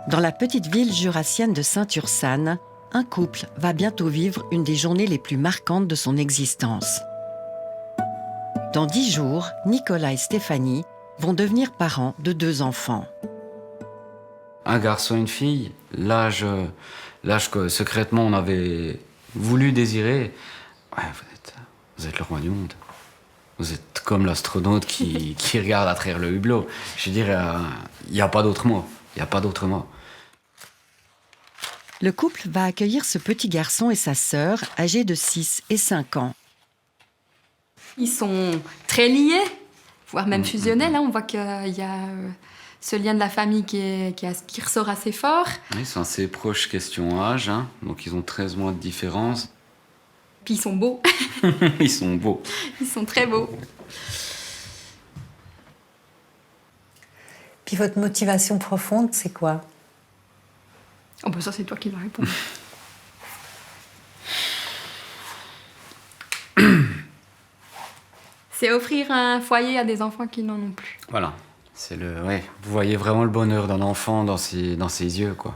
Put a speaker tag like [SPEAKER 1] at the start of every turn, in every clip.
[SPEAKER 1] Dans la petite ville jurassienne de Saint-Ursanne, un couple va bientôt vivre une des journées les plus marquantes de son existence. Dans 10 jours, Nicolas et Stéphanie vont devenir parents de 2 enfants.
[SPEAKER 2] Un garçon et une fille, l'âge que secrètement on avait voulu désirer. Ouais, vous êtes le roi du monde. Vous êtes comme l'astronaute qui regarde à travers le hublot. Je veux dire, il n'y a pas d'autre mot. Il n'y a pas d'autre mot.
[SPEAKER 1] Le couple va accueillir ce petit garçon et sa sœur, âgés de 6 et 5 ans.
[SPEAKER 3] Ils sont très liés, voire même fusionnels. On voit qu'il y a ce lien de la famille qui ressort assez fort.
[SPEAKER 2] Ils sont assez proches question âge, hein. Donc ils ont 13 mois de différence.
[SPEAKER 3] Puis ils sont beaux.
[SPEAKER 2] Ils sont beaux.
[SPEAKER 3] Ils sont très beaux.
[SPEAKER 4] Puis votre motivation profonde, c'est quoi?
[SPEAKER 3] Oh bah ça, c'est toi qui vas répondre. C'est offrir un foyer à des enfants qui n'en ont plus.
[SPEAKER 2] Voilà. Ouais, vous voyez vraiment le bonheur d'un enfant dans ses yeux, quoi.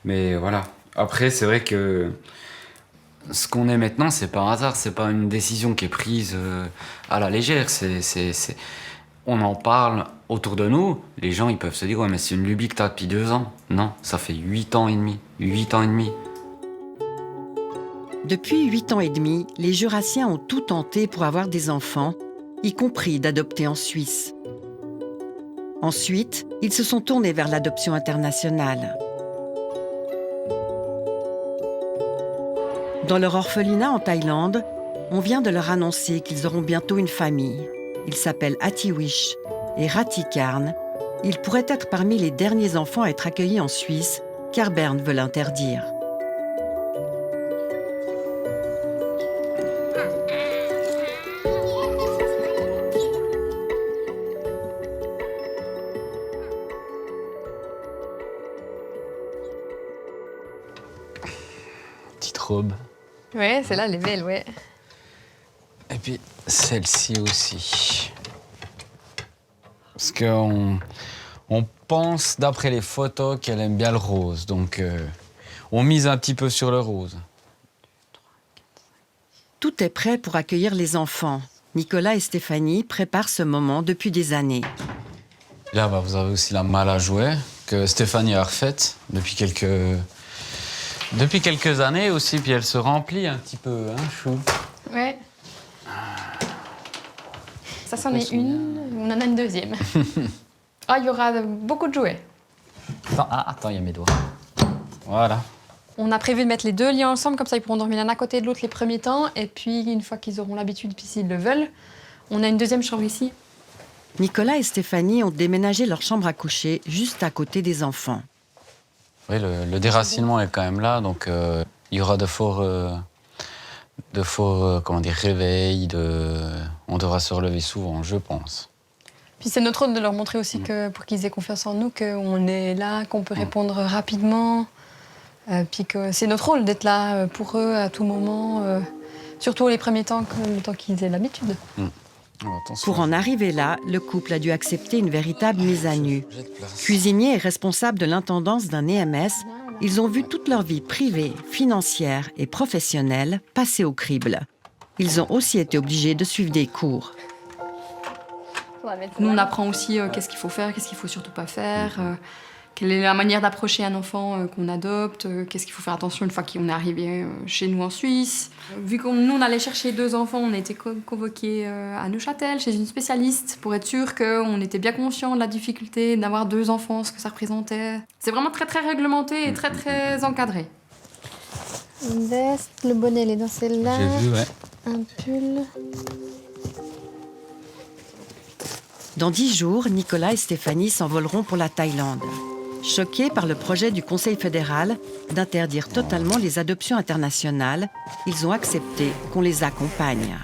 [SPEAKER 2] Mais voilà. Après, c'est vrai que ce qu'on est maintenant, c'est pas un hasard, c'est pas une décision qui est prise à la légère. On en parle autour de nous. Les gens, ils peuvent se dire, ouais, mais c'est une lubie que t'as depuis 2 ans. Non, ça fait 8 ans et demi. 8 ans et demi.
[SPEAKER 1] Depuis 8 ans et demi, les Jurassiens ont tout tenté pour avoir des enfants, y compris d'adopter en Suisse. Ensuite, ils se sont tournés vers l'adoption internationale. Dans leur orphelinat en Thaïlande, on vient de leur annoncer qu'ils auront bientôt une famille. Ils s'appellent Atiwish et Ratikarn. Ils pourraient être parmi les derniers enfants à être accueillis en Suisse, car Berne veut l'interdire.
[SPEAKER 5] Petite robe.
[SPEAKER 6] Ouais, celle-là, elle est belle, ouais.
[SPEAKER 5] Et puis celle-ci aussi. Parce qu'on pense, d'après les photos, qu'elle aime bien le rose. Donc on mise un petit peu sur le rose.
[SPEAKER 1] Tout est prêt pour accueillir les enfants. Nicolas et Stéphanie préparent ce moment depuis des années.
[SPEAKER 5] Là, vous avez aussi la malle à jouets que Stéphanie a refaite depuis quelques années aussi. Puis elle se remplit un petit peu, hein, chou.
[SPEAKER 6] Ouais. Ça, c'en est une. On en a une deuxième. Ah, il y aura beaucoup de jouets.
[SPEAKER 5] Attends, il y a mes doigts. Voilà.
[SPEAKER 6] On a prévu de mettre les 2 lits ensemble, comme ça ils pourront dormir l'un à côté de l'autre les premiers temps. Et puis, une fois qu'ils auront l'habitude, puis s'ils le veulent, on a une deuxième chambre ici.
[SPEAKER 1] Nicolas et Stéphanie ont déménagé leur chambre à coucher juste à côté des enfants.
[SPEAKER 5] Oui, le déracinement est quand même là, donc il y aura de forts réveils. On devra se relever souvent, je pense.
[SPEAKER 6] Puis c'est notre rôle de leur montrer aussi que, pour qu'ils aient confiance en nous, qu'on est là, qu'on peut répondre rapidement. Puis que c'est notre rôle d'être là pour eux à tout moment, surtout les premiers temps, le temps qu'ils aient l'habitude.
[SPEAKER 1] Pour en arriver là, le couple a dû accepter une véritable mise à nu. Cuisiniers et responsables de l'intendance d'un EMS, ils ont vu toute leur vie privée, financière et professionnelle passer au crible. Ils ont aussi été obligés de suivre des cours.
[SPEAKER 3] Nous, on apprend aussi qu'est-ce qu'il faut faire, qu'est-ce qu'il faut surtout pas faire, quelle est la manière d'approcher un enfant qu'on adopte, qu'est-ce qu'il faut faire attention une fois qu'on est arrivé chez nous en Suisse. Vu que nous, on allait chercher 2 enfants, on a été convoqués à Neuchâtel chez une spécialiste pour être sûr qu'on était bien conscient de la difficulté d'avoir 2 enfants, ce que ça représentait. C'est vraiment très très réglementé et très très encadré.
[SPEAKER 7] Une veste, le bonnet, il est dans celle-là.
[SPEAKER 5] J'ai vu, ouais.
[SPEAKER 7] Un pull.
[SPEAKER 1] Dans 10 jours, Nicolas et Stéphanie s'envoleront pour la Thaïlande. Choqués par le projet du Conseil fédéral d'interdire totalement les adoptions internationales, ils ont accepté qu'on les accompagne.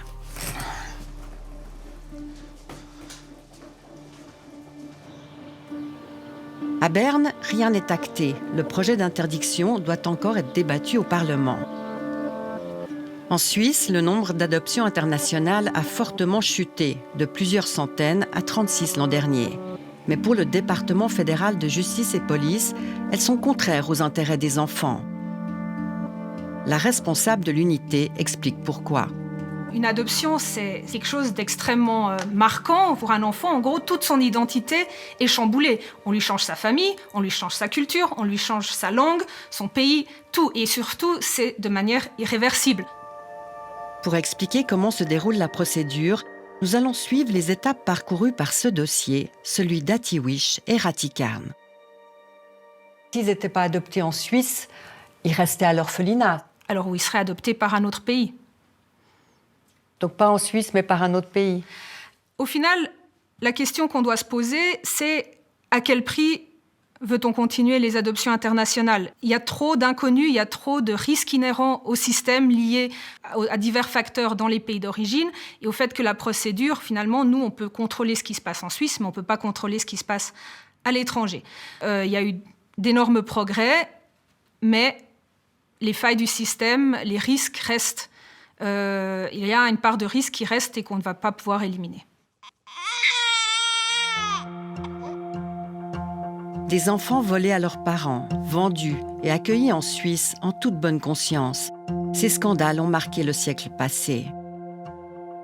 [SPEAKER 1] À Berne, rien n'est acté. Le projet d'interdiction doit encore être débattu au Parlement. En Suisse, le nombre d'adoptions internationales a fortement chuté, de plusieurs centaines à 36 l'an dernier. Mais pour le département fédéral de justice et police, elles sont contraires aux intérêts des enfants. La responsable de l'unité explique pourquoi.
[SPEAKER 8] Une adoption, c'est quelque chose d'extrêmement marquant pour un enfant. En gros, toute son identité est chamboulée. On lui change sa famille, on lui change sa culture, on lui change sa langue, son pays, tout. Et surtout, c'est de manière irréversible.
[SPEAKER 1] Pour expliquer comment se déroule la procédure, nous allons suivre les étapes parcourues par ce dossier, celui d'Atiwish et Ratikarn.
[SPEAKER 4] S'ils n'étaient pas adoptés en Suisse, ils restaient à l'orphelinat.
[SPEAKER 8] Alors où il serait adopté par un autre pays.
[SPEAKER 4] Donc pas en Suisse, mais par un autre pays.
[SPEAKER 8] Au final, la question qu'on doit se poser, c'est à quel prix veut-on continuer les adoptions internationales ? Il y a trop d'inconnus, il y a trop de risques inhérents au système liés à divers facteurs dans les pays d'origine et au fait que la procédure, finalement, nous, on peut contrôler ce qui se passe en Suisse, mais on ne peut pas contrôler ce qui se passe à l'étranger. Il y a eu d'énormes progrès, mais les failles du système, les risques restent. Il y a une part de risque qui reste et qu'on ne va pas pouvoir éliminer.
[SPEAKER 1] Des enfants volés à leurs parents, vendus et accueillis en Suisse en toute bonne conscience. Ces scandales ont marqué le siècle passé.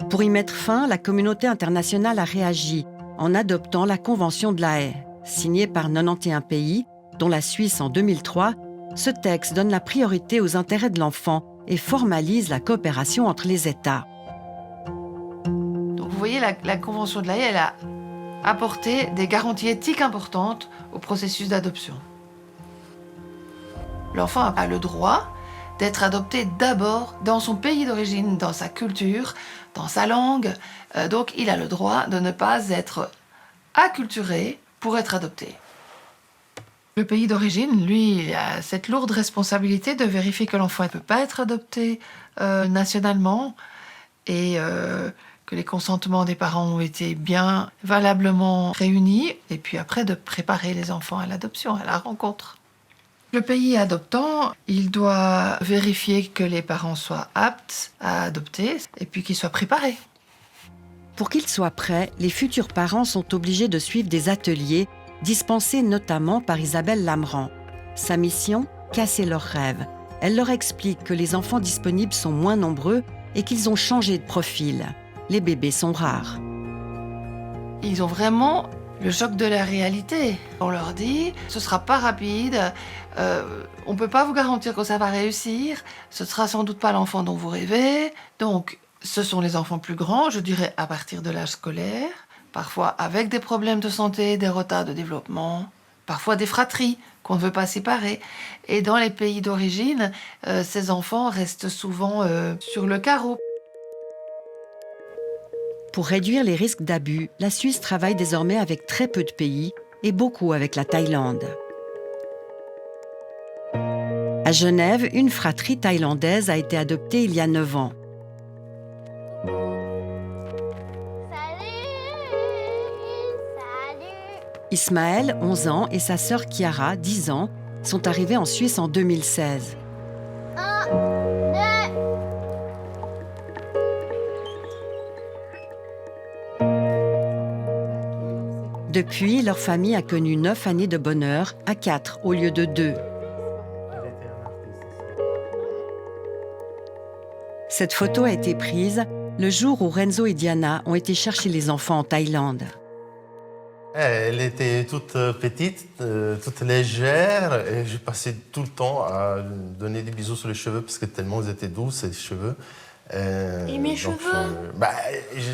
[SPEAKER 1] Pour y mettre fin, la communauté internationale a réagi en adoptant la Convention de La Haye. Signée par 91 pays, dont la Suisse en 2003, ce texte donne la priorité aux intérêts de l'enfant et formalise la coopération entre les États.
[SPEAKER 9] Donc vous voyez, la Convention de La Haye, elle a apporté des garanties éthiques importantes au processus d'adoption. L'enfant a le droit d'être adopté d'abord dans son pays d'origine, dans sa culture, dans sa langue. Donc il a le droit de ne pas être acculturé pour être adopté. Le pays d'origine, lui, il a cette lourde responsabilité de vérifier que l'enfant ne peut pas être adopté nationalement et que les consentements des parents ont été bien valablement réunis, et puis après de préparer les enfants à l'adoption, à la rencontre. Le pays adoptant, il doit vérifier que les parents soient aptes à adopter et puis qu'ils soient préparés.
[SPEAKER 1] Pour qu'ils soient prêts, les futurs parents sont obligés de suivre des ateliers dispensés notamment par Isabelle Lamran. Sa mission, casser leurs rêves. Elle leur explique que les enfants disponibles sont moins nombreux et qu'ils ont changé de profil. Les bébés sont rares.
[SPEAKER 9] Ils ont vraiment le choc de la réalité. On leur dit, ce sera pas rapide, on peut pas vous garantir que ça va réussir, ce sera sans doute pas l'enfant dont vous rêvez. Donc, ce sont les enfants plus grands, je dirais à partir de l'âge scolaire, parfois avec des problèmes de santé, des retards de développement, parfois des fratries qu'on ne veut pas séparer. Et dans les pays d'origine, ces enfants restent souvent sur le carreau.
[SPEAKER 1] Pour réduire les risques d'abus, la Suisse travaille désormais avec très peu de pays et beaucoup avec la Thaïlande. À Genève, une fratrie thaïlandaise a été adoptée il y a 9 ans. Ismaël, 11 ans, et sa sœur Chiara, 10 ans, sont arrivés en Suisse en 2016. Depuis, leur famille a connu 9 années de bonheur, à 4 au lieu de 2. Cette photo a été prise le jour où Renzo et Diana ont été chercher les enfants en Thaïlande.
[SPEAKER 10] Elle était toute petite, toute légère, et j'ai passé tout le temps à donner des bisous sur les cheveux parce que tellement ils étaient doux, ces cheveux.
[SPEAKER 9] Et mes cheveux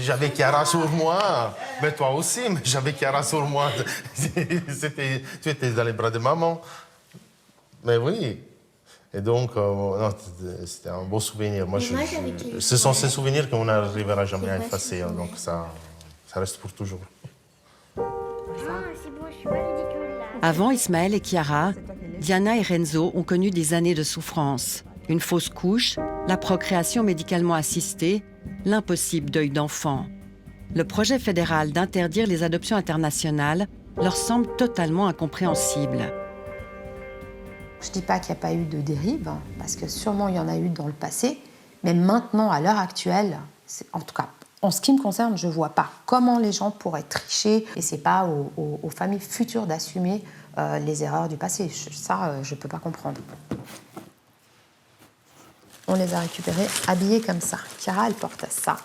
[SPEAKER 10] j'avais Chiara sur moi, mais toi aussi, mais j'avais Chiara sur moi. Tu étais dans les bras de maman. Mais oui. Et donc, non, c'était un beau souvenir. Moi, ce sont ces souvenirs qu'on n'arrivera jamais à effacer, hein, donc ça reste pour toujours.
[SPEAKER 1] Avant Ismaël et Chiara, Diana et Renzo ont connu des années de souffrance. Une fausse couche, la procréation médicalement assistée, l'impossible deuil d'enfant. Le projet fédéral d'interdire les adoptions internationales leur semble totalement incompréhensible.
[SPEAKER 11] Je ne dis pas qu'il n'y a pas eu de dérive, parce que sûrement il y en a eu dans le passé, mais maintenant, à l'heure actuelle, en tout cas En ce qui me concerne, je ne vois pas comment les gens pourraient tricher et ce n'est pas aux familles futures d'assumer les erreurs du passé. Ça, je ne peux pas comprendre. On les a récupérés habillés comme ça. Chiara, elle porte ça.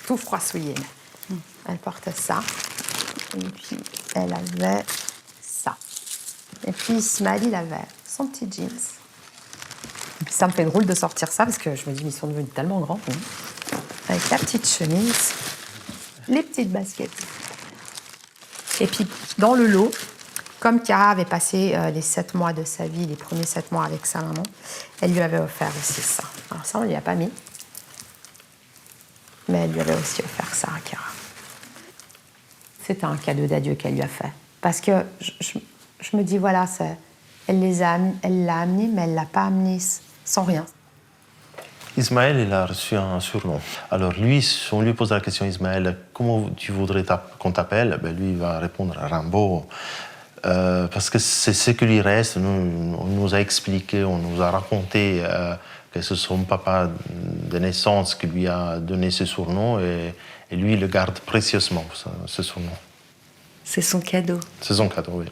[SPEAKER 11] Tout froissouillé. Elle porte ça. Et puis, elle avait ça. Et puis, Ismaël, il avait son petit jeans. Et puis, ça me fait drôle de sortir ça parce que je me dis, ils sont devenus tellement grands. Avec la petite chemise, les petites baskets. Et puis, dans le lot, comme Chiara avait passé les 7 mois de sa vie, les premiers 7 mois avec sa maman, elle lui avait offert aussi ça. Alors ça, on ne lui a pas mis. Mais elle lui avait aussi offert ça à Chiara. C'était un cadeau d'adieu qu'elle lui a fait. Parce que je me dis, voilà, elle l'a amené, mais elle ne l'a pas amené sans rien.
[SPEAKER 10] Ismaël, il a reçu un surnom. Alors lui, si on lui pose la question, Ismaël, comment tu voudrais qu'on t'appelle? Ben, lui, il va répondre Rimbaud. Parce que c'est ce qui lui reste. On nous a expliqué, on nous a raconté que c'est son papa de naissance qui lui a donné ce surnom et lui, il le garde précieusement, ce surnom.
[SPEAKER 4] C'est son cadeau.
[SPEAKER 10] C'est son cadeau, oui.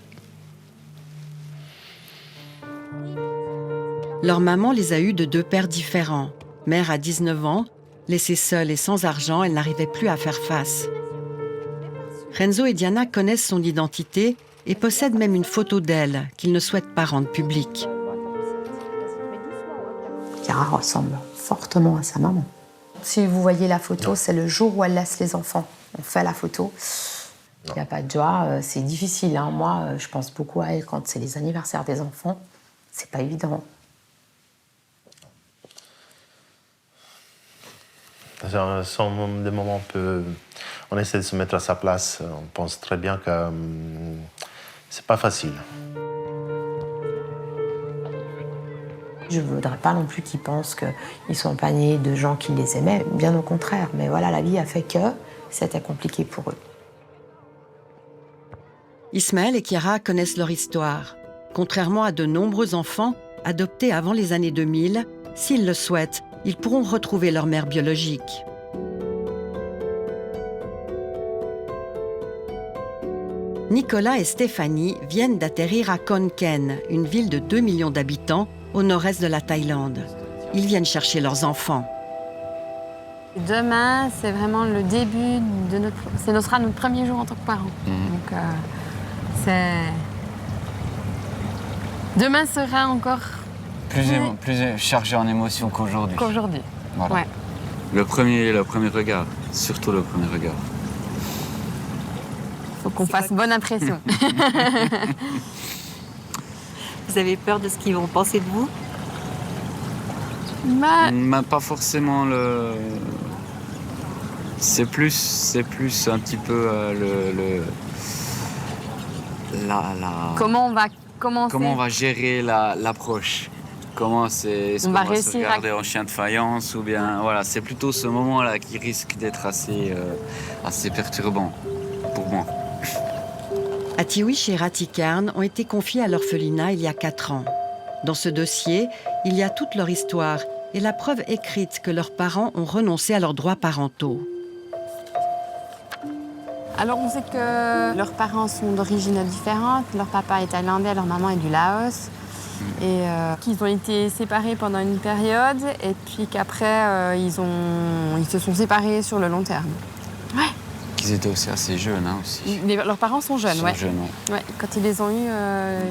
[SPEAKER 1] Leur maman les a eus de 2 pères différents. Mère à 19 ans, laissée seule et sans argent, elle n'arrivait plus à faire face. Renzo et Diana connaissent son identité et possèdent même une photo d'elle qu'ils ne souhaitent pas rendre publique.
[SPEAKER 11] Chiara ressemble fortement à sa maman. Si vous voyez la photo, c'est le jour où elle laisse les enfants. On fait la photo. Il n'y a pas de joie, c'est difficile. Hein. Moi, je pense beaucoup à elle quand c'est les anniversaires des enfants. C'est pas évident.
[SPEAKER 10] C'est des moments on essaie de se mettre à sa place. On pense très bien que c'est pas facile.
[SPEAKER 11] Je ne voudrais pas non plus qu'ils pensent qu'ils sont pas nés de gens qui les aimaient, bien au contraire. Mais voilà, la vie a fait que c'était compliqué pour eux.
[SPEAKER 1] Ismaël et Chiara connaissent leur histoire. Contrairement à de nombreux enfants adoptés avant les années 2000, s'ils le souhaitent, ils pourront retrouver leur mère biologique. Nicolas et Stéphanie viennent d'atterrir à Khon Kaen, une ville de 2 millions d'habitants au nord-est de la Thaïlande. Ils viennent chercher leurs enfants.
[SPEAKER 12] Demain, c'est vraiment le début de ce sera notre premier jour en tant que parents. Donc, demain sera encore
[SPEAKER 5] plus chargé en émotions qu'aujourd'hui.
[SPEAKER 12] Voilà. Ouais.
[SPEAKER 2] Le premier regard, surtout le premier regard.
[SPEAKER 12] Faut qu'on fasse bonne impression.
[SPEAKER 4] Vous avez peur de ce qu'ils vont penser de vous?
[SPEAKER 2] Pas forcément le. C'est plus un petit peu
[SPEAKER 12] Comment on va commencer?
[SPEAKER 2] Comment on va gérer l'approche? Est-ce qu'on va se regarder en chien de faïence ou bien voilà, c'est plutôt ce moment-là qui risque d'être assez perturbant pour moi.
[SPEAKER 1] Atiwish et Ratikarn ont été confiés à l'orphelinat il y a 4 ans. Dans ce dossier, il y a toute leur histoire et la preuve écrite que leurs parents ont renoncé à leurs droits parentaux.
[SPEAKER 12] Alors on sait que leurs parents sont d'origine différente. Leur papa est thaïlandais, leur maman est du Laos. Et qu'ils ont été séparés pendant une période et puis qu'après ils se sont séparés sur le long terme. Ouais.
[SPEAKER 2] Qu'ils étaient aussi assez jeunes aussi.
[SPEAKER 12] Leurs parents sont jeunes, ouais.
[SPEAKER 2] Ouais.
[SPEAKER 12] Quand ils les ont eus,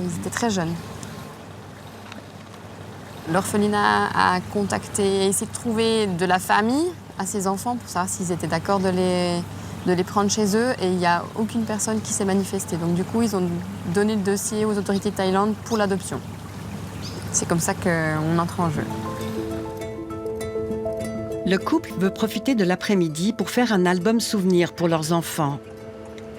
[SPEAKER 12] ils étaient très jeunes. L'orphelinat a contacté, essayé de trouver de la famille à ces enfants pour savoir s'ils étaient d'accord de les prendre chez eux et il n'y a aucune personne qui s'est manifestée. Donc du coup, ils ont donné le dossier aux autorités de Thaïlande pour l'adoption. C'est comme ça qu'on entre en jeu.
[SPEAKER 1] Le couple veut profiter de l'après-midi pour faire un album souvenir pour leurs enfants.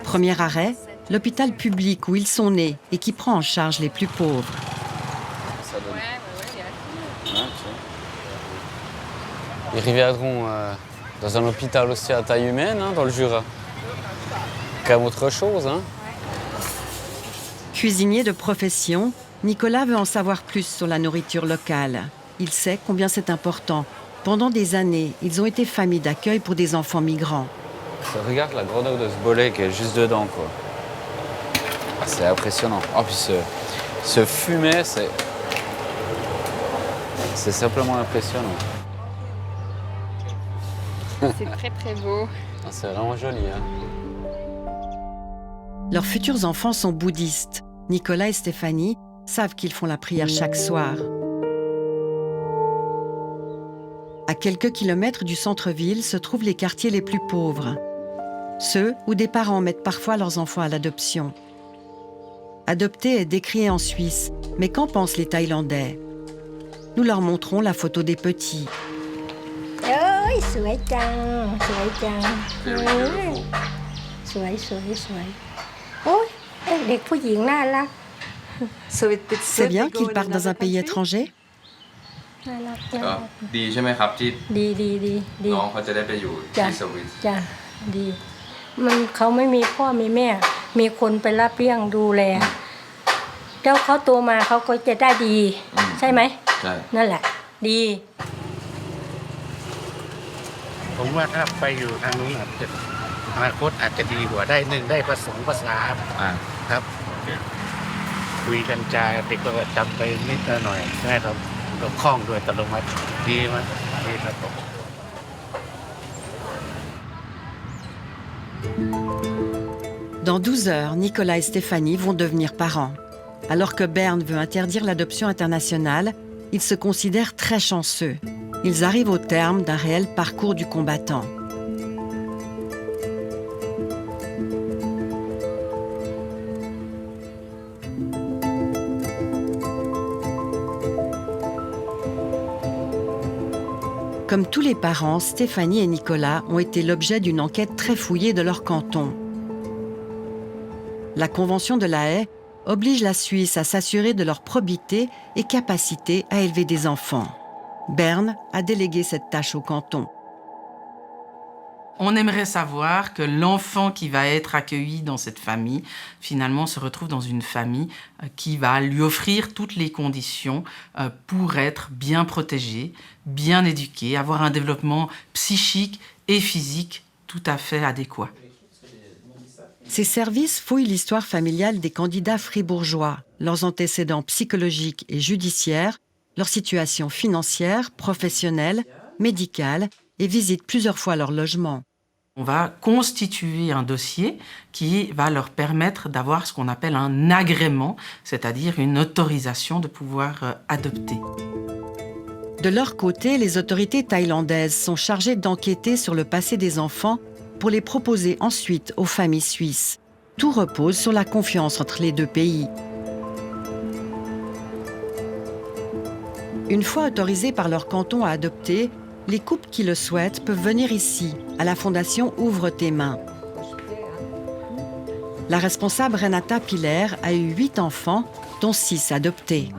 [SPEAKER 1] Premier arrêt, l'hôpital public où ils sont nés et qui prend en charge les plus pauvres.
[SPEAKER 5] Ils reviendront dans un hôpital aussi à taille humaine, dans le Jura. Quand même autre chose.
[SPEAKER 1] Cuisinier de profession, Nicolas veut en savoir plus sur la nourriture locale. Il sait combien c'est important Pendant des années, ils ont été famille d'accueil pour des enfants migrants.
[SPEAKER 5] Regarde la grandeur de ce bolet qui est juste dedans, quoi. Ah, c'est impressionnant. Oh, puis ce fumet, c'est simplement impressionnant.
[SPEAKER 12] C'est très très beau.
[SPEAKER 5] Ah, c'est vraiment joli, hein.
[SPEAKER 1] Leurs futurs enfants sont bouddhistes. Nicolas et Stéphanie savent qu'ils font la prière chaque soir. À quelques kilomètres du centre-ville se trouvent les quartiers les plus pauvres. Ceux où des parents mettent parfois leurs enfants à l'adoption. Adopter est décrié en Suisse, mais qu'en pensent les Thaïlandais? Nous leur montrons la photo des petits.
[SPEAKER 7] Ôi, sủi chăng, Ôi, ด็กผู้หญิงน่ารัก
[SPEAKER 1] C'est bien qu'ils partent dans un pays étranger?
[SPEAKER 7] น่ารัก
[SPEAKER 13] ก็ดีใช่ไหมครับที่
[SPEAKER 7] ดี
[SPEAKER 13] น้องเขาจะได้ไปอยู่ที่สวิส
[SPEAKER 7] จ้ะดีมันเขาไม่มีพ่อมีแม่ มีคนไปรับเลี้ยงดูแลแล้วเขาโตมาเขาก็จะได้ดี ใช่ไหม
[SPEAKER 13] ใช่
[SPEAKER 7] นั่นแหละดี
[SPEAKER 14] ผมว่าถ้าไปอยู่ทางนู้นอาจจะอนาคตอาจจะดีกว่าได้หนึ่งได้ภาษาครับคุยกันจาเด็กก็จำไปนิดหน่อยใช่ครับเราคล่องด้วยอัตโนมัติดีมั้ยดีครับผม
[SPEAKER 1] Dans 12 heures, Nicolas et Stéphanie vont devenir parents. Alors que Berne veut interdire l'adoption internationale, ils se considèrent très chanceux. Ils arrivent au terme d'un réel parcours du combattant. Comme tous les parents, Stéphanie et Nicolas ont été l'objet d'une enquête très fouillée de leur canton. La Convention de La Haye oblige la Suisse à s'assurer de leur probité et capacité à élever des enfants. Berne a délégué cette tâche au canton.
[SPEAKER 15] On aimerait savoir que l'enfant qui va être accueilli dans cette famille, finalement, se retrouve dans une famille qui va lui offrir toutes les conditions pour être bien protégé, bien éduqué, avoir un développement psychique et physique tout à fait adéquat.
[SPEAKER 1] Ces services fouillent l'histoire familiale des candidats fribourgeois, leurs antécédents psychologiques et judiciaires, leur situation financière, professionnelle, médicale et visitent plusieurs fois leur logement.
[SPEAKER 15] On va constituer un dossier qui va leur permettre d'avoir ce qu'on appelle un agrément, c'est-à-dire une autorisation de pouvoir adopter.
[SPEAKER 1] De leur côté, les autorités thaïlandaises sont chargées d'enquêter sur le passé des enfants pour les proposer ensuite aux familles suisses. Tout repose sur la confiance entre les deux pays. Une fois autorisés par leur canton à adopter, les couples qui le souhaitent peuvent venir ici, à la Fondation Ouvre tes mains. La responsable Renata Piller a eu 8 enfants, dont 6 adoptés.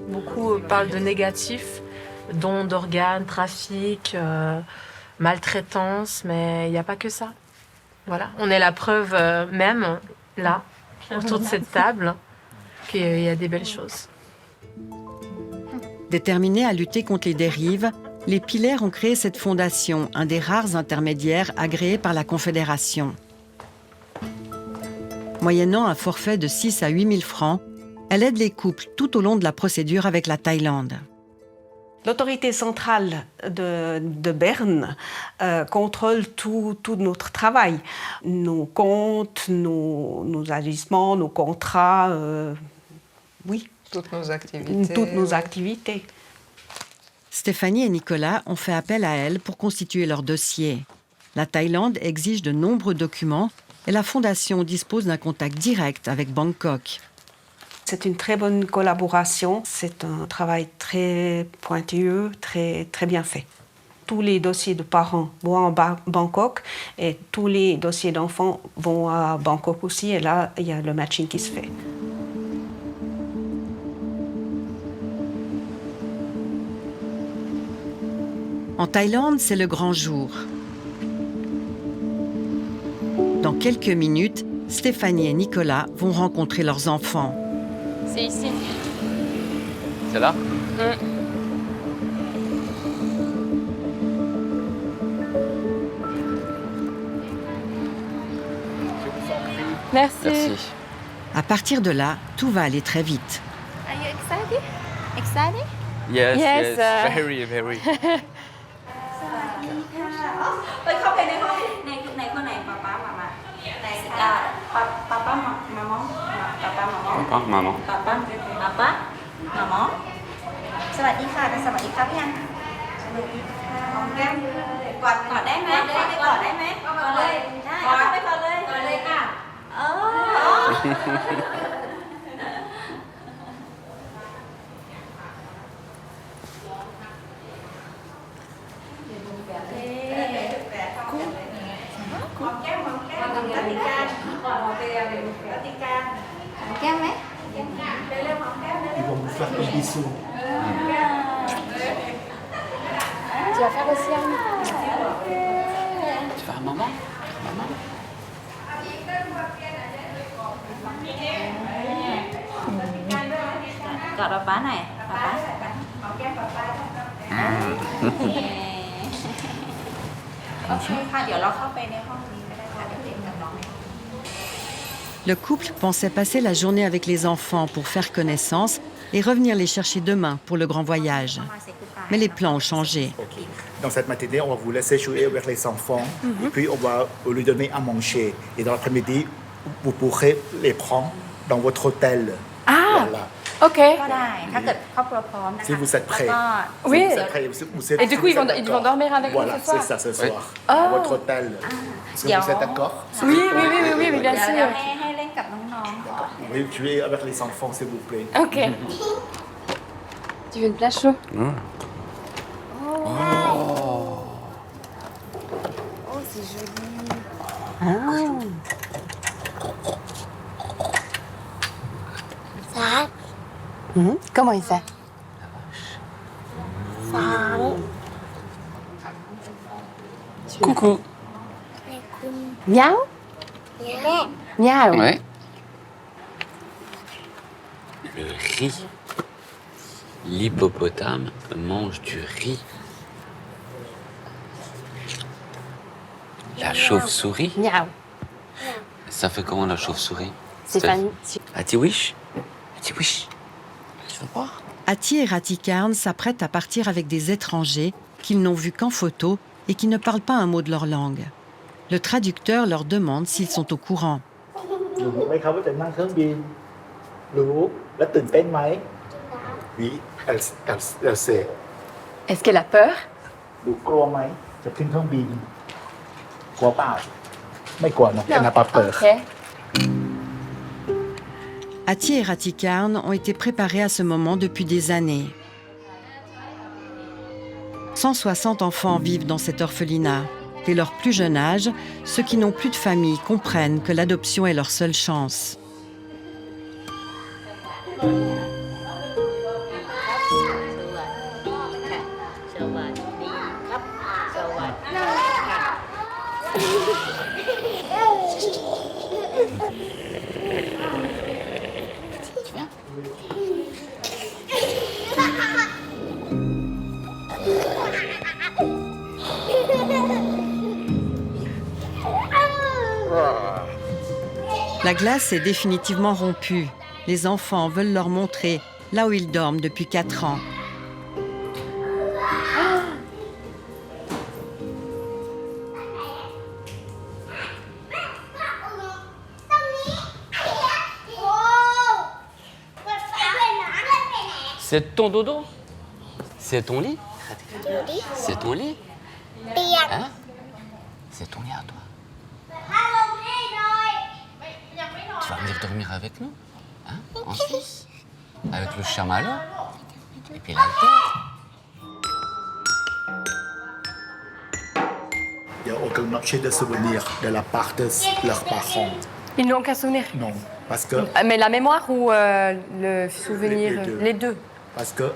[SPEAKER 16] Beaucoup parlent de négatifs, dons d'organes, trafic, maltraitance, mais il n'y a pas que ça. Voilà, on est la preuve même, là, autour de cette table, qu'il y a des belles choses.
[SPEAKER 1] Déterminés à lutter contre les dérives, les Piller ont créé cette fondation, un des rares intermédiaires agréés par la Confédération. Moyennant un forfait de 6 à 8 000 francs, elle aide les couples tout au long de la procédure avec la Thaïlande.
[SPEAKER 17] L'autorité centrale de Berne contrôle tout notre travail, nos comptes, nos agissements, nos contrats, oui.
[SPEAKER 11] Toutes nos activités.
[SPEAKER 17] Toutes nos activités.
[SPEAKER 1] Stéphanie et Nicolas ont fait appel à elle pour constituer leur dossier. La Thaïlande exige de nombreux documents et la Fondation dispose d'un contact direct avec Bangkok.
[SPEAKER 17] C'est une très bonne collaboration. C'est un travail très pointilleux, très bien fait. Tous les dossiers de parents vont à Bangkok et tous les dossiers d'enfants vont à Bangkok aussi. Et là, il y a le matching qui se fait.
[SPEAKER 1] En Thaïlande, c'est le grand jour. Dans quelques minutes, Stéphanie et Nicolas vont rencontrer leurs enfants.
[SPEAKER 12] C'est ici.
[SPEAKER 5] C'est là?
[SPEAKER 6] Merci.
[SPEAKER 1] À partir de là, tout va aller très vite.
[SPEAKER 12] Are you excited? Excited?
[SPEAKER 13] Yes,
[SPEAKER 6] Yes,
[SPEAKER 13] yes, very, very.
[SPEAKER 18] ไปเข้าไปในห้องในคนไหนป๊าป๊ามามาในป๊าป๊ามามาป๊าป๊ามา
[SPEAKER 13] Papa, maman.
[SPEAKER 18] ป๊าป๊ามามาสวัสดีค่ะสวัสดีครับยังสวัสดีค่ะหอมแก้มกอดได้ไหมกอดได้ไหมกอดเลยได้กอดไปกอดเลยค่ะ
[SPEAKER 14] Ils vont vous faire des bisous.
[SPEAKER 6] Tu vas faire aussi un.
[SPEAKER 2] Tu vas à maman?
[SPEAKER 18] Gọt vào bá này, bá. Ok ค่ะเดี๋ยวเราเข้าไปในห้องนี้ก็ได้ค่ะเดี๋ยวเด็กกับน้อง
[SPEAKER 1] Le couple pensait passer la journée avec les enfants pour faire connaissance et revenir les chercher demain pour le grand voyage. Mais les plans ont changé.
[SPEAKER 19] Dans cette matinée, on va vous laisser jouer avec les enfants et puis on va lui donner à manger. Et dans l'après-midi, vous pourrez les prendre dans votre hôtel.
[SPEAKER 6] Ah,
[SPEAKER 19] voilà.
[SPEAKER 6] ok.
[SPEAKER 18] ก็ได้ถ้าเกิดครอบครัวพร้อมนะคะ
[SPEAKER 19] Si vous êtes prêts.
[SPEAKER 18] แล้วก็
[SPEAKER 6] Oui.
[SPEAKER 19] Si vous êtes prêts, vous êtes-
[SPEAKER 6] Et du coup,
[SPEAKER 19] si
[SPEAKER 6] ils
[SPEAKER 19] vous
[SPEAKER 6] vont,
[SPEAKER 19] êtes
[SPEAKER 6] ils vont
[SPEAKER 19] d'accord.
[SPEAKER 6] dormir avec
[SPEAKER 19] Voilà,
[SPEAKER 6] nous ce soir.
[SPEAKER 19] c'est ça ce soir.
[SPEAKER 6] Oh.
[SPEAKER 19] À votre hôtel. Est-ce que vous êtes d'accord?
[SPEAKER 6] Oui, bien
[SPEAKER 18] เดี๋ยว
[SPEAKER 6] sûr.
[SPEAKER 18] ให้เล่นกับน้องๆก่อน
[SPEAKER 19] Vous pouvez jouer avec les enfants, s'il vous plaît.
[SPEAKER 6] Ok. Tu veux une plage chaude?
[SPEAKER 12] Oh, c'est joli.
[SPEAKER 6] Comment il fait? Coucou. Miaou? Miaou.
[SPEAKER 2] Ouais. Le riz. L'hippopotame mange du riz. La chauve-souris.
[SPEAKER 6] Miaou.
[SPEAKER 2] Ça fait comment la chauve-souris?
[SPEAKER 6] Stéphanie.
[SPEAKER 2] Atiwish? Atiwish. Tu veux voir?
[SPEAKER 1] Ati et Ratikarn s'apprêtent à partir avec des étrangers qu'ils n'ont vus qu'en photo et qui ne parlent pas un mot de leur langue. Le traducteur leur demande s'ils sont au courant.
[SPEAKER 19] รู้ไหมครับว่าจะนั่งเครื่องบินรู้แล้วตื่นเต้นไหม Oui, elle sait.
[SPEAKER 6] Est-ce qu'elle a peur?
[SPEAKER 19] ดูกลัวไหมจะขึ้นเครื่องบินกลัวเปล่าไม่กลัวนะelle n'a pas peur.
[SPEAKER 6] Ok.
[SPEAKER 1] Ati et Ratikarn ont été préparés à ce moment depuis des années. 160 enfants vivent dans cet orphelinat. Dès leur plus jeune âge, ceux qui n'ont plus de famille comprennent que l'adoption est leur seule chance. La glace est définitivement rompue. Les enfants veulent leur montrer là où ils dorment depuis 4 ans.
[SPEAKER 2] C'est ton dodo? C'est ton lit? C'est ton lit? Hein? C'est ton lit à toi. Tu vas venir dormir avec nous? Hein? En Suisse? Avec le chamallow? Et puis l'altère?
[SPEAKER 19] Il n'y a aucun objet de souvenir de la part de leurs parents.
[SPEAKER 6] Ils n'ont aucun souvenir?
[SPEAKER 19] Non, parce que...
[SPEAKER 6] Mais la mémoire ou le souvenir?
[SPEAKER 19] Les deux. Parce que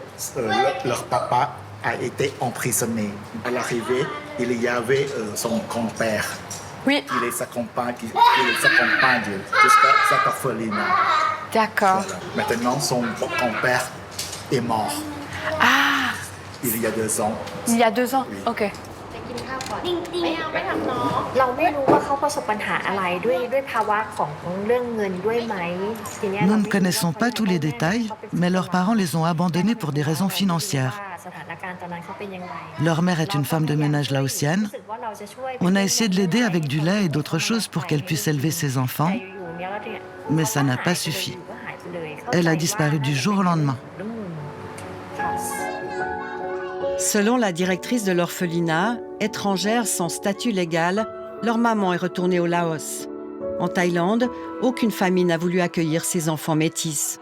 [SPEAKER 19] leur papa a été emprisonné. À l'arrivée, il y avait son grand-père.
[SPEAKER 6] Oui.
[SPEAKER 19] Qui les accompagne jusqu'à cet orphelinat.
[SPEAKER 6] D'accord.
[SPEAKER 19] Voilà. Maintenant, son grand-père est mort.
[SPEAKER 6] Ah!
[SPEAKER 19] Il y a 2 ans.
[SPEAKER 6] Il y a 2 ans?
[SPEAKER 19] Oui.
[SPEAKER 6] Ok.
[SPEAKER 20] Nous ne connaissons pas tous les détails, mais leurs parents les ont abandonnés pour des raisons financières. Leur mère est une femme de ménage laotienne. On a essayé de l'aider avec du lait et d'autres choses pour qu'elle puisse élever ses enfants, mais ça n'a pas suffi. Elle a disparu du jour au lendemain.
[SPEAKER 1] Selon la directrice de l'orphelinat, étrangère sans statut légal, leur maman est retournée au Laos. En Thaïlande, aucune famille n'a voulu accueillir ses enfants métis.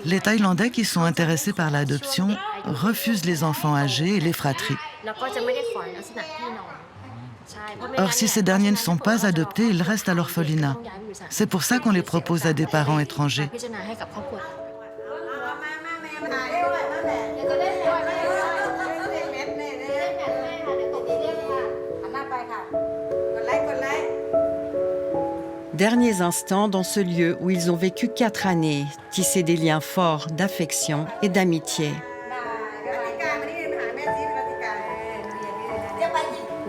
[SPEAKER 20] Les Thaïlandais qui sont intéressés par l'adoption refusent les enfants âgés et les fratries. Or, si ces derniers ne sont pas adoptés, ils restent à l'orphelinat. C'est pour ça qu'on les propose à des parents étrangers.
[SPEAKER 1] Derniers instants dans ce lieu où ils ont vécu 4 années, tissé des liens forts d'affection et d'amitié.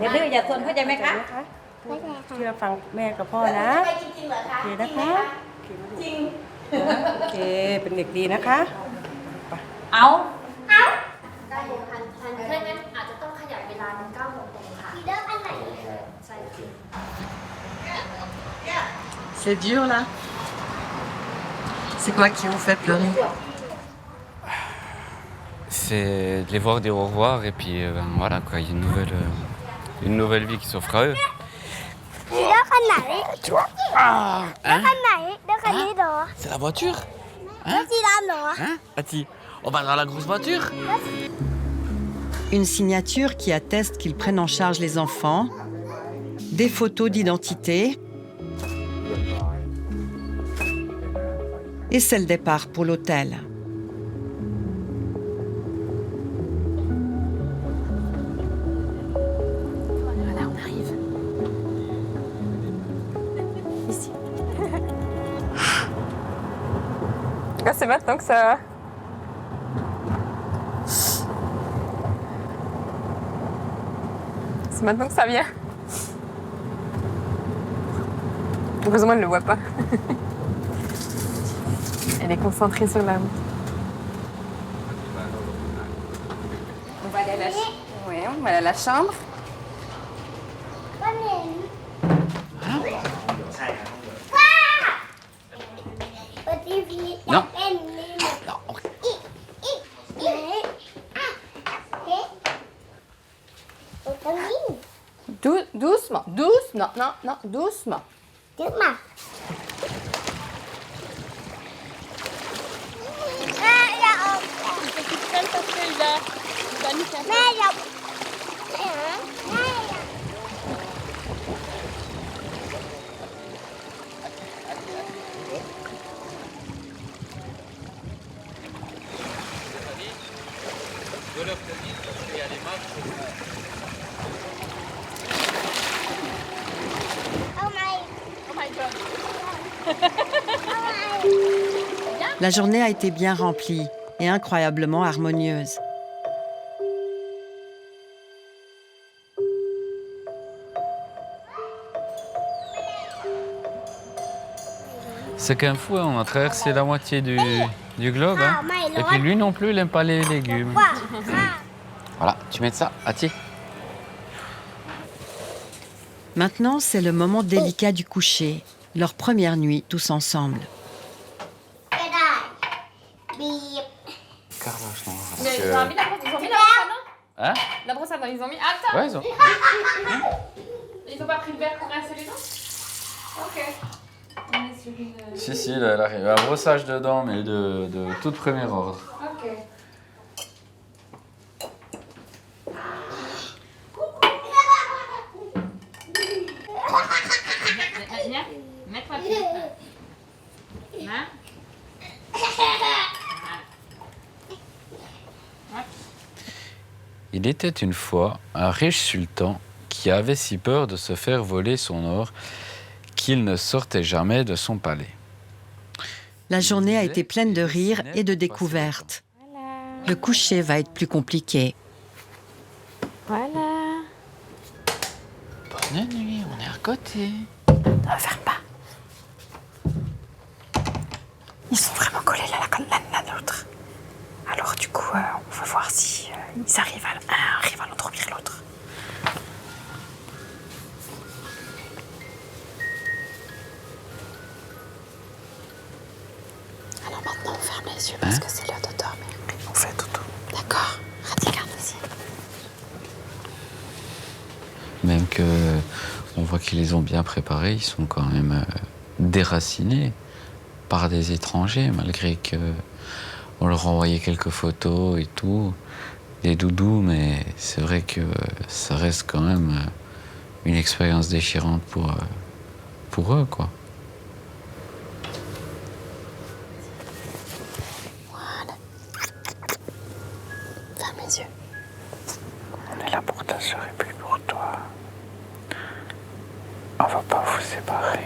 [SPEAKER 7] อย่าดื้ออย่าซนเข้าใจไหมคะเชื่อฟังแม่กับพ่อนะโอเคนะคะจริงโอเคเป็นเด็กดีนะคะเอาได้ทันถ้างั้นอาจจะต้องขยับเวลาเป็น9 โมงตรงค่ะเริ่มอันไหนใช่
[SPEAKER 1] C'est dur là. C'est quoi qui vous fait pleurer?
[SPEAKER 2] C'est de les voir dire au revoir et puis voilà quoi, il y a une nouvelle vie qui s'offre à eux. Tu vois? Hein? C'est la voiture? Hein? Ati, on va dans la grosse voiture?
[SPEAKER 1] Une signature qui atteste qu'ils prennent en charge les enfants, des photos d'identité et c'est le départ pour l'hôtel.
[SPEAKER 12] Voilà, on arrive. Ici.
[SPEAKER 6] Ah, c'est maintenant que ça... C'est maintenant que ça vient. Heureusement, elle ne le voit pas. Elle est concentrée sur la route. On va aller à la, on va aller à la chambre.
[SPEAKER 2] Non.
[SPEAKER 16] Doucement, doucement, non, doucement.
[SPEAKER 1] La journée a été bien remplie et incroyablement harmonieuse.
[SPEAKER 5] C'est qu'un fou, on a traversé la moitié du globe. Hein. Et puis lui non plus, il n'aime pas les légumes.
[SPEAKER 2] Voilà, tu mets ça, Ati.
[SPEAKER 1] Maintenant, c'est le moment délicat du coucher, leur première nuit tous ensemble.
[SPEAKER 12] Mais ils ont mis la brosse à dents?
[SPEAKER 2] Hein?
[SPEAKER 12] La brosse à dents, ils ont mis... Attends!
[SPEAKER 2] Ouais, ils ont...
[SPEAKER 12] Ils ont pas pris le verre pour rincer les dents? Ok. On est sur une...
[SPEAKER 2] Si, là, elle arrive. Un brossage de dents, mais de tout premier ordre.
[SPEAKER 12] Ok. Viens, mets-toi pied. Hein?
[SPEAKER 5] Il était une fois un riche sultan qui avait si peur de se faire voler son or qu'il ne sortait jamais de son palais.
[SPEAKER 1] La journée a été pleine de rires et de découvertes. Le coucher va être plus compliqué.
[SPEAKER 11] Voilà.
[SPEAKER 15] Bonne nuit, on est à côté.
[SPEAKER 11] Ne ferme pas. Ils sont vraiment collés l'un à l'autre. Alors du coup, on va voir si ils arrivent à l'endormir l'autre. Alors maintenant, on ferme les yeux parce que c'est l'heure de dormir.
[SPEAKER 14] On fait tout.
[SPEAKER 11] D'accord. Regarde aussi.
[SPEAKER 2] Même que on voit qu'ils les ont bien préparés, ils sont quand même déracinés par des étrangers, malgré que on leur envoyait quelques photos et tout, des doudous, mais c'est vrai que ça reste quand même une expérience déchirante pour eux, quoi.
[SPEAKER 11] Voilà. Ferme les yeux.
[SPEAKER 14] On est là pour ta sœur et puis pour toi. On va pas vous séparer.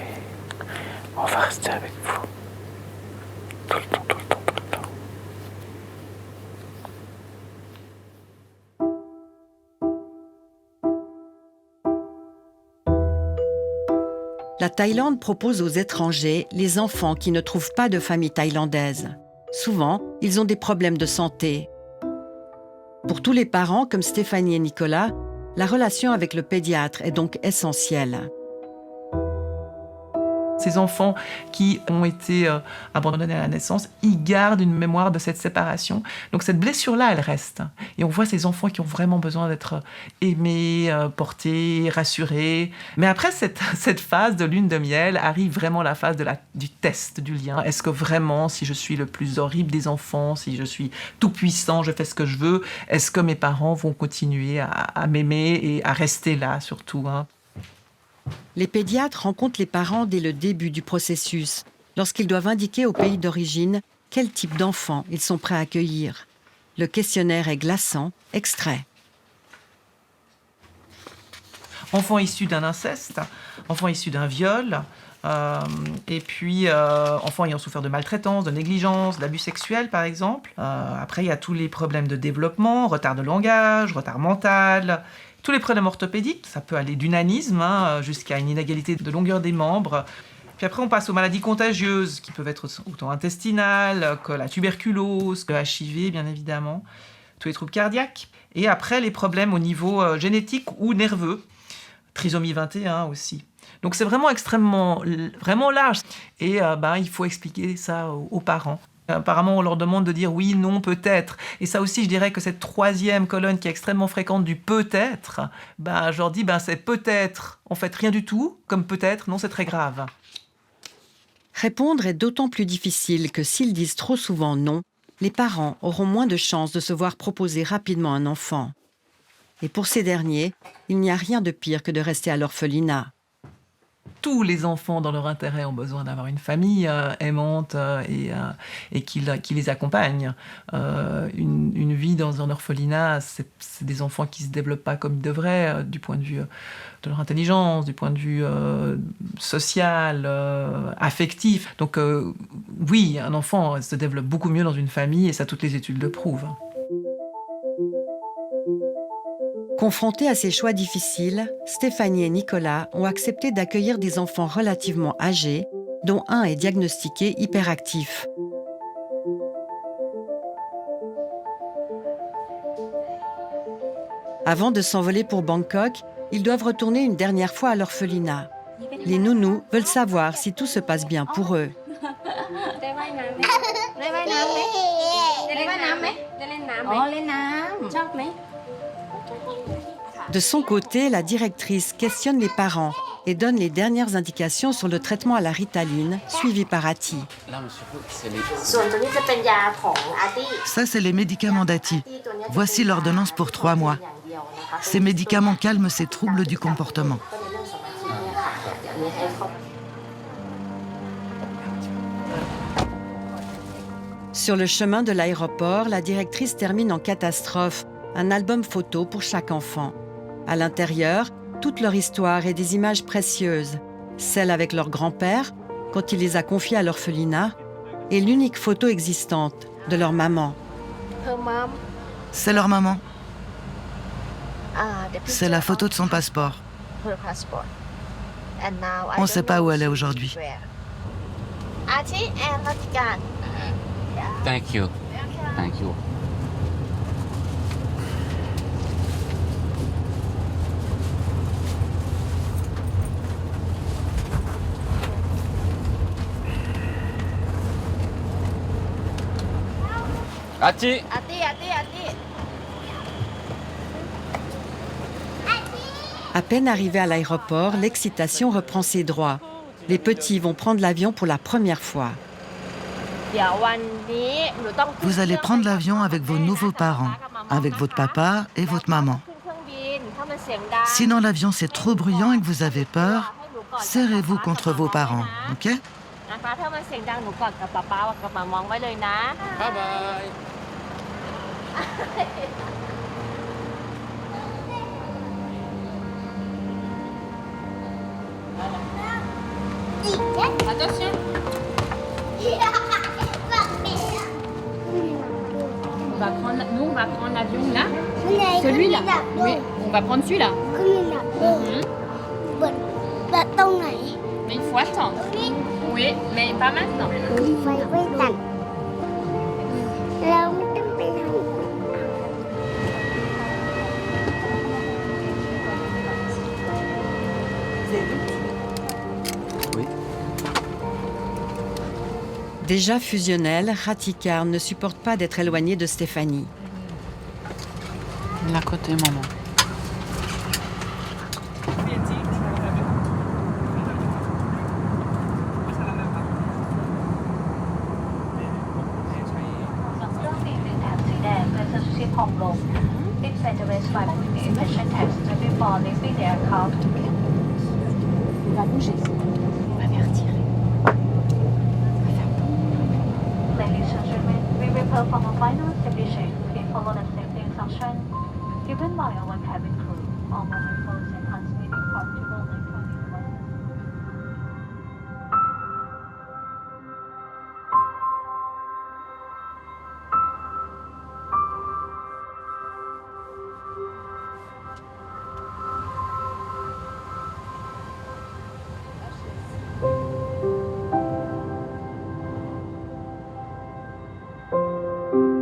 [SPEAKER 14] On va rester avec vous. Tout le temps, tout le temps, tout le temps.
[SPEAKER 1] La Thaïlande propose aux étrangers les enfants qui ne trouvent pas de famille thaïlandaise. Souvent, ils ont des problèmes de santé. Pour tous les parents, comme Stéphanie et Nicolas, la relation avec le pédiatre est donc essentielle.
[SPEAKER 21] Ces enfants qui ont été abandonnés à la naissance, ils gardent une mémoire de cette séparation. Donc cette blessure-là, elle reste. Et on voit ces enfants qui ont vraiment besoin d'être aimés, portés, rassurés. Mais après cette phase de lune de miel, arrive vraiment la phase du test du lien. Est-ce que vraiment, si je suis le plus horrible des enfants, si je suis tout puissant, je fais ce que je veux, est-ce que mes parents vont continuer à m'aimer et à rester là surtout, hein?
[SPEAKER 1] Les pédiatres rencontrent les parents dès le début du processus, lorsqu'ils doivent indiquer au pays d'origine quel type d'enfant ils sont prêts à accueillir. Le questionnaire est glaçant, extrait.
[SPEAKER 21] Enfants issus d'un inceste, enfants issus d'un viol, et puis enfants ayant souffert de maltraitance, de négligence, d'abus sexuels par exemple. Après, il y a tous les problèmes de développement, retard de langage, retard mental. Tous les problèmes orthopédiques, ça peut aller du nanisme jusqu'à une inégalité de longueur des membres. Puis après, on passe aux maladies contagieuses qui peuvent être autant intestinales que la tuberculose, le HIV bien évidemment, tous les troubles cardiaques. Et après, les problèmes au niveau génétique ou nerveux, trisomie 21 aussi. Donc c'est vraiment vraiment large. Et il faut expliquer ça aux parents. Apparemment, on leur demande de dire oui, non, peut-être. Et ça aussi, je dirais que cette troisième colonne qui est extrêmement fréquente du peut-être, je leur dis, c'est peut-être, en fait, rien du tout, comme peut-être, non, c'est très grave.
[SPEAKER 1] Répondre est d'autant plus difficile que s'ils disent trop souvent non, les parents auront moins de chances de se voir proposer rapidement un enfant. Et pour ces derniers, il n'y a rien de pire que de rester à l'orphelinat.
[SPEAKER 21] Tous les enfants, dans leur intérêt, ont besoin d'avoir une famille aimante et qui les accompagne. Une vie dans un orphelinat, c'est des enfants qui ne se développent pas comme ils devraient, du point de vue de leur intelligence, du point de vue social, affectif. Donc oui, un enfant se développe beaucoup mieux dans une famille, et ça, toutes les études le prouvent.
[SPEAKER 1] Confrontés à ces choix difficiles, Stéphanie et Nicolas ont accepté d'accueillir des enfants relativement âgés, dont un est diagnostiqué hyperactif. Avant de s'envoler pour Bangkok, ils doivent retourner une dernière fois à l'orphelinat. Les nounous veulent savoir si tout se passe bien pour eux. De son côté, la directrice questionne les parents et donne les dernières indications sur le traitement à la ritaline, suivi par Ati.
[SPEAKER 20] Ça, c'est les médicaments d'Ati. Voici l'ordonnance pour 3 mois. Ces médicaments calment ces troubles du comportement.
[SPEAKER 1] Sur le chemin de l'aéroport, la directrice termine en catastrophe un album photo pour chaque enfant. À l'intérieur, toute leur histoire et des images précieuses. Celle avec leur grand-père, quand il les a confiés à l'orphelinat, est l'unique photo existante de leur maman.
[SPEAKER 20] C'est leur maman. C'est la photo de son passeport. On ne sait pas où elle est aujourd'hui.
[SPEAKER 2] Thank you. Thank you. Ati.
[SPEAKER 1] À peine arrivés à l'aéroport, l'excitation reprend ses droits. Les petits vont prendre l'avion pour la première fois.
[SPEAKER 20] Vous allez prendre l'avion avec vos nouveaux parents, avec votre papa et votre maman. Si dans l'avion c'est trop bruyant et que vous avez peur, serrez-vous contre vos parents, ok?
[SPEAKER 2] Bye bye.
[SPEAKER 18] Attention.
[SPEAKER 3] Nous, on va prendre l'avion là. Celui-là. Oui, on va prendre celui-là. Mais il faut attendre. Oui, mais pas maintenant.
[SPEAKER 1] Déjà fusionnelle, Ratikar ne supporte pas d'être éloignée de Stéphanie.
[SPEAKER 15] La côté maman.
[SPEAKER 18] On va bouger. On va avertir.
[SPEAKER 22] Ladies and gentlemen, we prepare for the final establishing. Please follow the safety instruction given by our cabin crew. All mobile phones and transmitting portable electronic devices.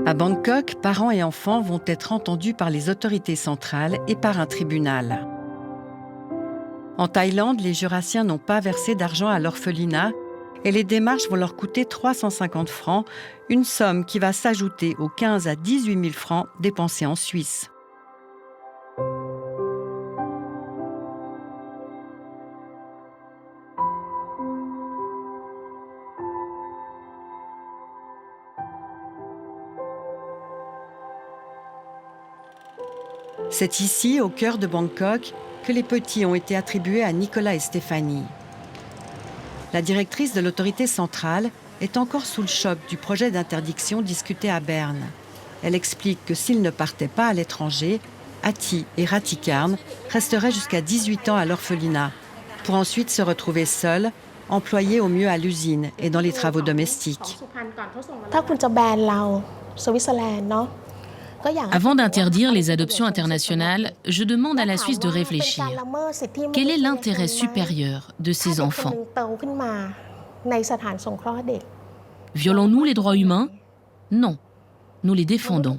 [SPEAKER 1] À Bangkok, parents et enfants vont être entendus par les autorités centrales et par un tribunal. En Thaïlande, les Jurassiens n'ont pas versé d'argent à l'orphelinat et les démarches vont leur coûter 350 francs, une somme qui va s'ajouter aux 15 à 18 000 francs dépensés en Suisse. C'est ici, au cœur de Bangkok, que les petits ont été attribués à Nicolas et Stéphanie. La directrice de l'autorité centrale est encore sous le choc du projet d'interdiction discuté à Berne. Elle explique que s'ils ne partaient pas à l'étranger, Ati et Ratikar resteraient jusqu'à 18 ans à l'orphelinat, pour ensuite se retrouver seuls, employés au mieux à l'usine et dans les travaux domestiques.
[SPEAKER 23] Avant d'interdire les adoptions internationales, je demande à la Suisse de réfléchir. Quel est l'intérêt supérieur de ces enfants? Violons-nous les droits humains? Non, nous les défendons.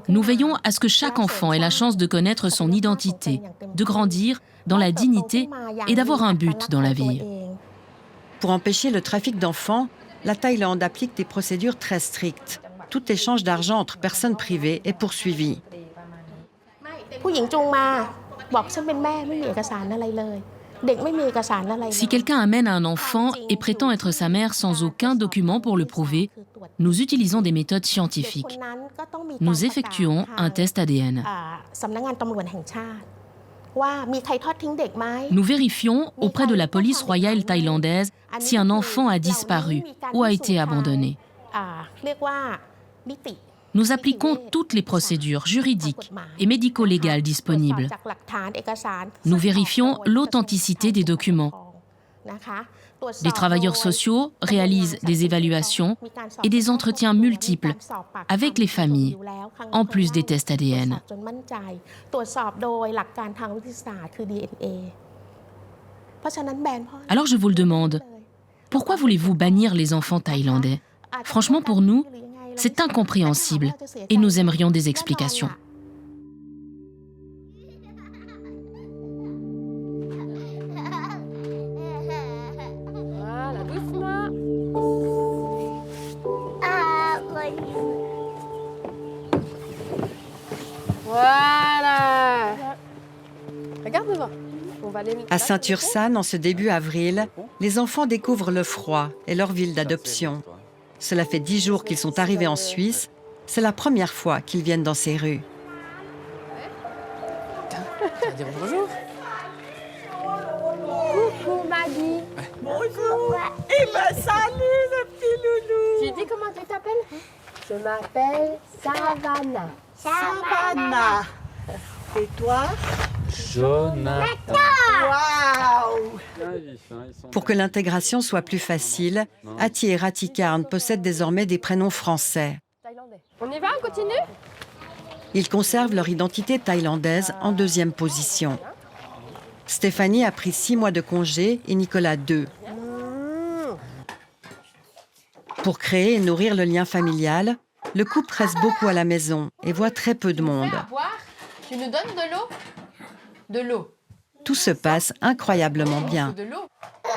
[SPEAKER 23] Nous veillons à ce que chaque enfant ait la chance de connaître son identité, de grandir dans la dignité et d'avoir un but dans la vie.
[SPEAKER 1] Pour empêcher le trafic d'enfants, la Thaïlande applique des procédures très strictes. Tout échange d'argent entre personnes privées est poursuivi.
[SPEAKER 23] Si quelqu'un amène un enfant et prétend être sa mère sans aucun document pour le prouver, nous utilisons des méthodes scientifiques. Nous effectuons un test ADN. Nous vérifions auprès de la police royale thaïlandaise si un enfant a disparu ou a été abandonné. Nous appliquons toutes les procédures juridiques et médico-légales disponibles. Nous vérifions l'authenticité des documents. Les travailleurs sociaux réalisent des évaluations et des entretiens multiples avec les familles, en plus des tests ADN. Alors je vous le demande, pourquoi voulez-vous bannir les enfants thaïlandais? Franchement, pour nous, c'est incompréhensible et nous aimerions des explications.
[SPEAKER 6] Voilà, doucement. Voilà. Regarde devant. On va aller...
[SPEAKER 1] À Saint-Ursanne, en ce début avril, les enfants découvrent le froid et leur ville d'adoption. Cela fait 10 jours qu'ils sont arrivés en Suisse. C'est la première fois qu'ils viennent dans ces rues.
[SPEAKER 6] Tu vas dire bonjour. Coucou Maggie.
[SPEAKER 7] Bonjour. Eh ben salut le petit loulou.
[SPEAKER 6] Tu dis comment tu t'appelles? Je m'appelle Savannah.
[SPEAKER 7] Savannah. Et toi?
[SPEAKER 5] Jonathan.
[SPEAKER 7] Waouh.
[SPEAKER 1] Pour que l'intégration soit plus facile, Ati et Ratikarn possèdent désormais des prénoms français.
[SPEAKER 6] On y va, on continue?
[SPEAKER 1] Ils conservent leur identité thaïlandaise en deuxième position. Stéphanie a pris 6 mois de congé et Nicolas 2. Pour créer et nourrir le lien familial, le couple reste beaucoup à la maison et voit très peu de monde.
[SPEAKER 6] Tu nous donnes de l'eau? De l'eau.
[SPEAKER 1] Tout se passe incroyablement bien.
[SPEAKER 6] De l'eau. Ah,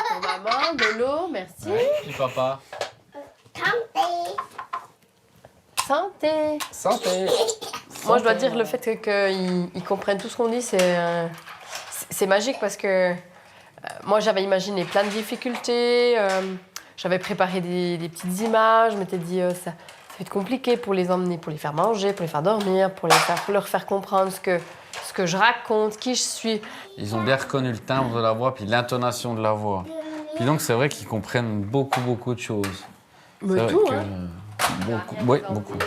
[SPEAKER 6] pour maman, de l'eau, merci.
[SPEAKER 5] Et papa.
[SPEAKER 6] Santé.
[SPEAKER 5] Santé.
[SPEAKER 6] Moi, je dois dire le fait qu'ils comprennent tout ce qu'on dit, c'est magique parce que moi, j'avais imaginé plein de difficultés. J'avais préparé des petites images. Je m'étais dit, ça va être compliqué pour les emmener, pour les faire manger, pour les faire dormir, pour leur faire comprendre ce que je raconte, qui je suis.
[SPEAKER 5] Ils ont bien reconnu le timbre de la voix puis l'intonation de la voix. Puis donc, c'est vrai qu'ils comprennent beaucoup de choses.
[SPEAKER 6] Mais tout, hein.
[SPEAKER 5] Oui, beaucoup.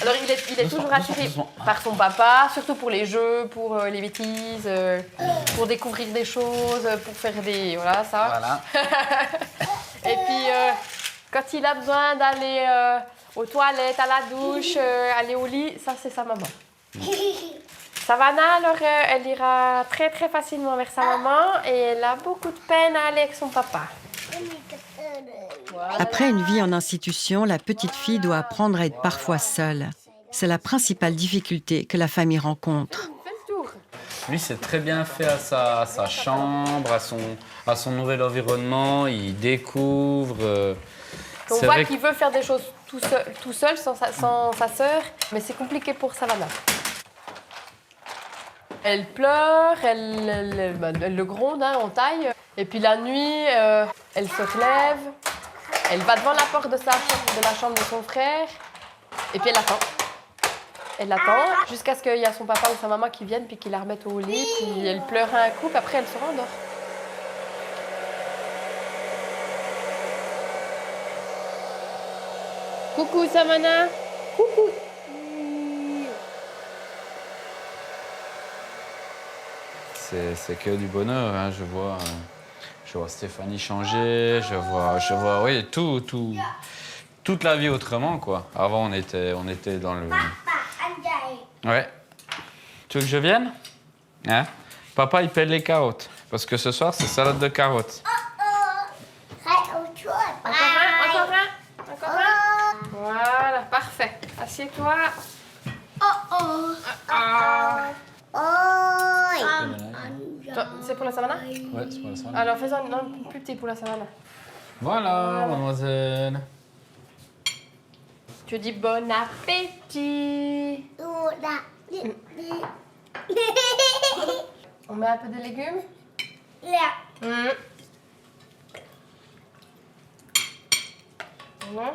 [SPEAKER 6] Alors, il est toujours attiré par son papa, surtout pour les jeux, pour les bêtises, pour découvrir des choses, pour faire des... Voilà, ça.
[SPEAKER 5] Voilà.
[SPEAKER 6] Et puis, quand il a besoin d'aller aux toilettes, à la douche, aller au lit, ça, c'est sa maman. Savannah, alors, elle ira très facilement vers sa maman et elle a beaucoup de peine à aller avec son papa.
[SPEAKER 1] Après une vie en institution, la petite fille doit apprendre à être parfois seule. C'est la principale difficulté que la famille rencontre.
[SPEAKER 5] Lui, c'est très bien fait à sa chambre, à son nouvel environnement. Il découvre.
[SPEAKER 6] On voit qu'il veut faire des choses tout seul sans sa sœur, mais c'est compliqué pour Savannah. Elle pleure, elle le gronde, hein, en taille. Et puis la nuit, elle se relève, elle va devant la porte de la chambre de son frère, et puis elle attend. Elle attend jusqu'à ce qu'il y a son papa ou sa maman qui viennent, puis qui la remettent au lit, puis elle pleure un coup, puis après elle se rendort. Coucou Savannah. Coucou.
[SPEAKER 5] C'est que du bonheur, hein. Je vois Stéphanie changer, je vois oui, toute la vie autrement, quoi. Avant, on était dans le... Ouais. Tu veux que je vienne? Hein? Papa, il pèle les carottes, parce que ce soir, c'est salade de carottes.
[SPEAKER 6] Encore un. Voilà, parfait. Assieds-toi. C'est pour la Savannah?
[SPEAKER 5] Ouais, c'est pour la Savannah.
[SPEAKER 6] Alors fais-en un plus petit pour la Savannah.
[SPEAKER 5] Voilà, mademoiselle.
[SPEAKER 6] Tu dis bon appétit. On met un peu de légumes? Non.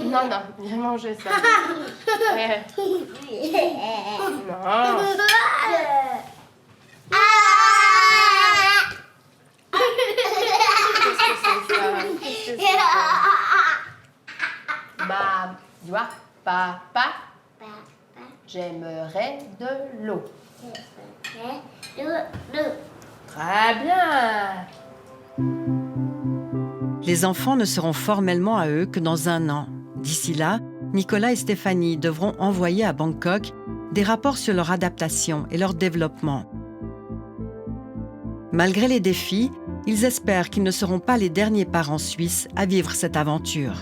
[SPEAKER 6] Non, viens manger ça. Ouais. Non. Qu'est-ce que c'est ça? Dis-moi, papa.
[SPEAKER 16] J'aimerais de l'eau. Très bien.
[SPEAKER 1] Les enfants ne seront formellement à eux que dans 1 an. D'ici là, Nicolas et Stéphanie devront envoyer à Bangkok des rapports sur leur adaptation et leur développement. Malgré les défis, ils espèrent qu'ils ne seront pas les derniers parents suisses à vivre cette aventure.